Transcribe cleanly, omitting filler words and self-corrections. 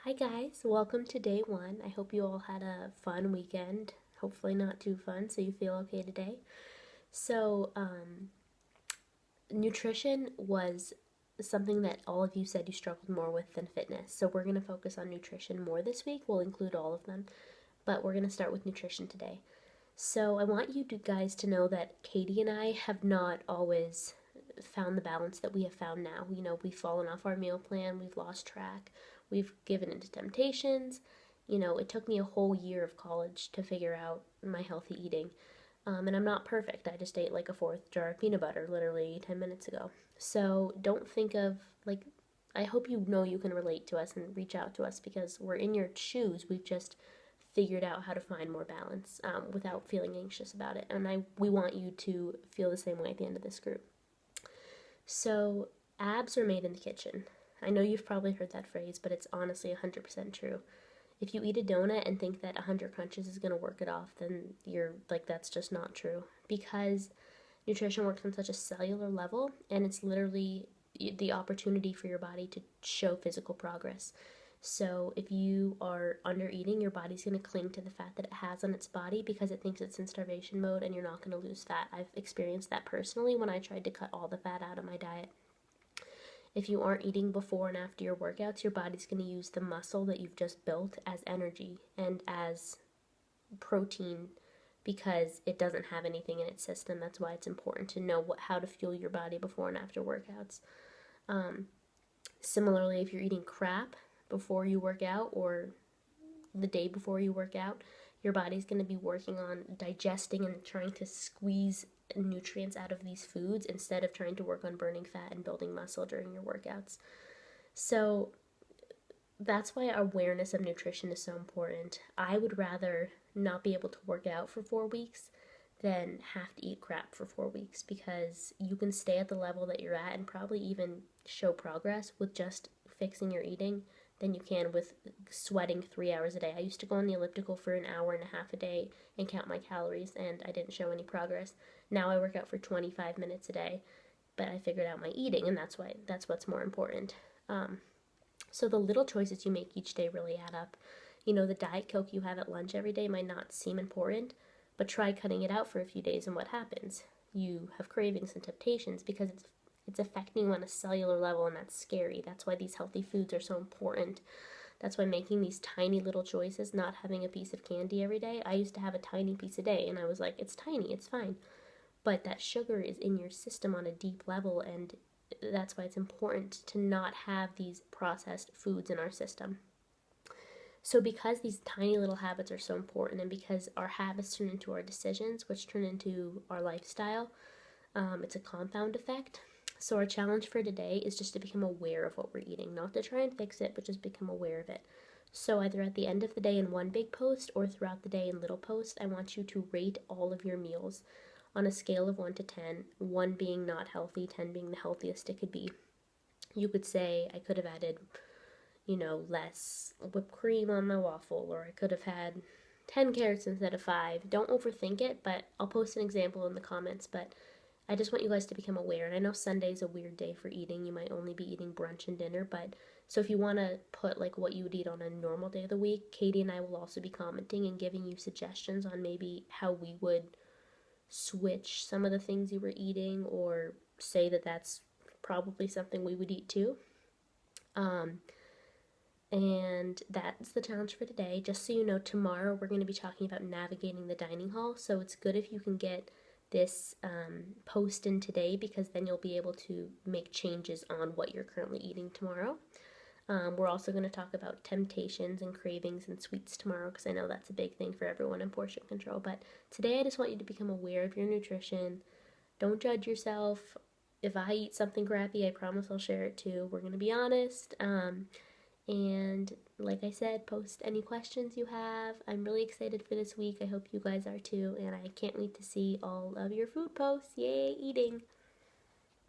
Hi guys, welcome to day one. I hope you all had a fun weekend. Hopefully not too fun, so you feel okay today. So, nutrition was something that all of you said you struggled more with than fitness. So we're going to focus on nutrition more this week. We'll include all of them, but we're going to start with nutrition today. So I want you guys to know that Katie and I have not always found the balance that we have found now. We've fallen off our meal plan, we've lost track, we've given into temptations. It took me a whole year of college to figure out my healthy eating. And I'm not perfect. I just ate like a fourth jar of peanut butter literally 10 minutes ago. So don't think of I hope you know you can relate to us and reach out to us because we're in your shoes. We've just figured out how to find more balance without feeling anxious about it. And we want you to feel the same way at the end of this group. So, abs are made in the kitchen. I know you've probably heard that phrase, but it's honestly 100% true. If you eat a donut and think that 100 crunches is going to work it off, then you're like, that's just not true. Because nutrition works on such a cellular level, and it's literally the opportunity for your body to show physical progress. So if you are under eating, your body's going to cling to the fat that it has on its body because it thinks it's in starvation mode and you're not going to lose fat. I've experienced that personally when I tried to cut all the fat out of my diet. If you aren't eating before and after your workouts, your body's going to use the muscle that you've just built as energy and as protein because it doesn't have anything in its system. That's why it's important to know how to fuel your body before and after workouts. Similarly, if you're eating crap before you work out or the day before you work out, your body's going to be working on digesting and trying to squeeze nutrients out of these foods instead of trying to work on burning fat and building muscle during your workouts. So that's why awareness of nutrition is so important. I would rather not be able to work out for 4 weeks than have to eat crap for 4 weeks because you can stay at the level that you're at and probably even show progress with just fixing your eating than you can with sweating 3 hours a day. I used to go on the elliptical for an hour and a half a day and count my calories, and I didn't show any progress. Now I work out for 25 minutes a day, but I figured out my eating, and that's what's more important. So the little choices you make each day really add up. The Diet Coke you have at lunch every day might not seem important, but try cutting it out for a few days and what happens? You have cravings and temptations because it's affecting you on a cellular level, and that's scary. That's why these healthy foods are so important. That's why making these tiny little choices, not having a piece of candy every day. I used to have a tiny piece a day, and I was like, it's tiny, it's fine. But that sugar is in your system on a deep level, and that's why it's important to not have these processed foods in our system. So because these tiny little habits are so important and because our habits turn into our decisions, which turn into our lifestyle, it's a compound effect. So our challenge for today is just to become aware of what we're eating, not to try and fix it, but just become aware of it. So either at the end of the day in one big post or throughout the day in little posts, I want you to rate all of your meals on a scale of 1 to 10, 1 being not healthy, 10 being the healthiest it could be. You could say I could have added, less whipped cream on my waffle, or I could have had 10 carrots instead of 5. Don't overthink it, but I'll post an example in the comments, but I just want you guys to become aware. And I know Sunday's a weird day for eating. You might only be eating brunch and dinner, but so if you want to put like what you would eat on a normal day of the week, Katie and I will also be commenting and giving you suggestions on maybe how we would switch some of the things you were eating or say that that's probably something we would eat too. And that's the challenge for today. Just so you know, tomorrow we're going to be talking about navigating the dining hall. So it's good if you can get this post in today because then you'll be able to make changes on what you're currently eating tomorrow. We're also going to talk about temptations and cravings and sweets tomorrow because I know that's a big thing for everyone in portion control. But today I just want you to become aware of your nutrition. Don't judge yourself. If I eat something crappy, I promise I'll share it too. We're going to be honest. And like I said, post any questions you have. I'm really excited for this week. I hope you guys are too. And I can't wait to see all of your food posts. Yay, eating!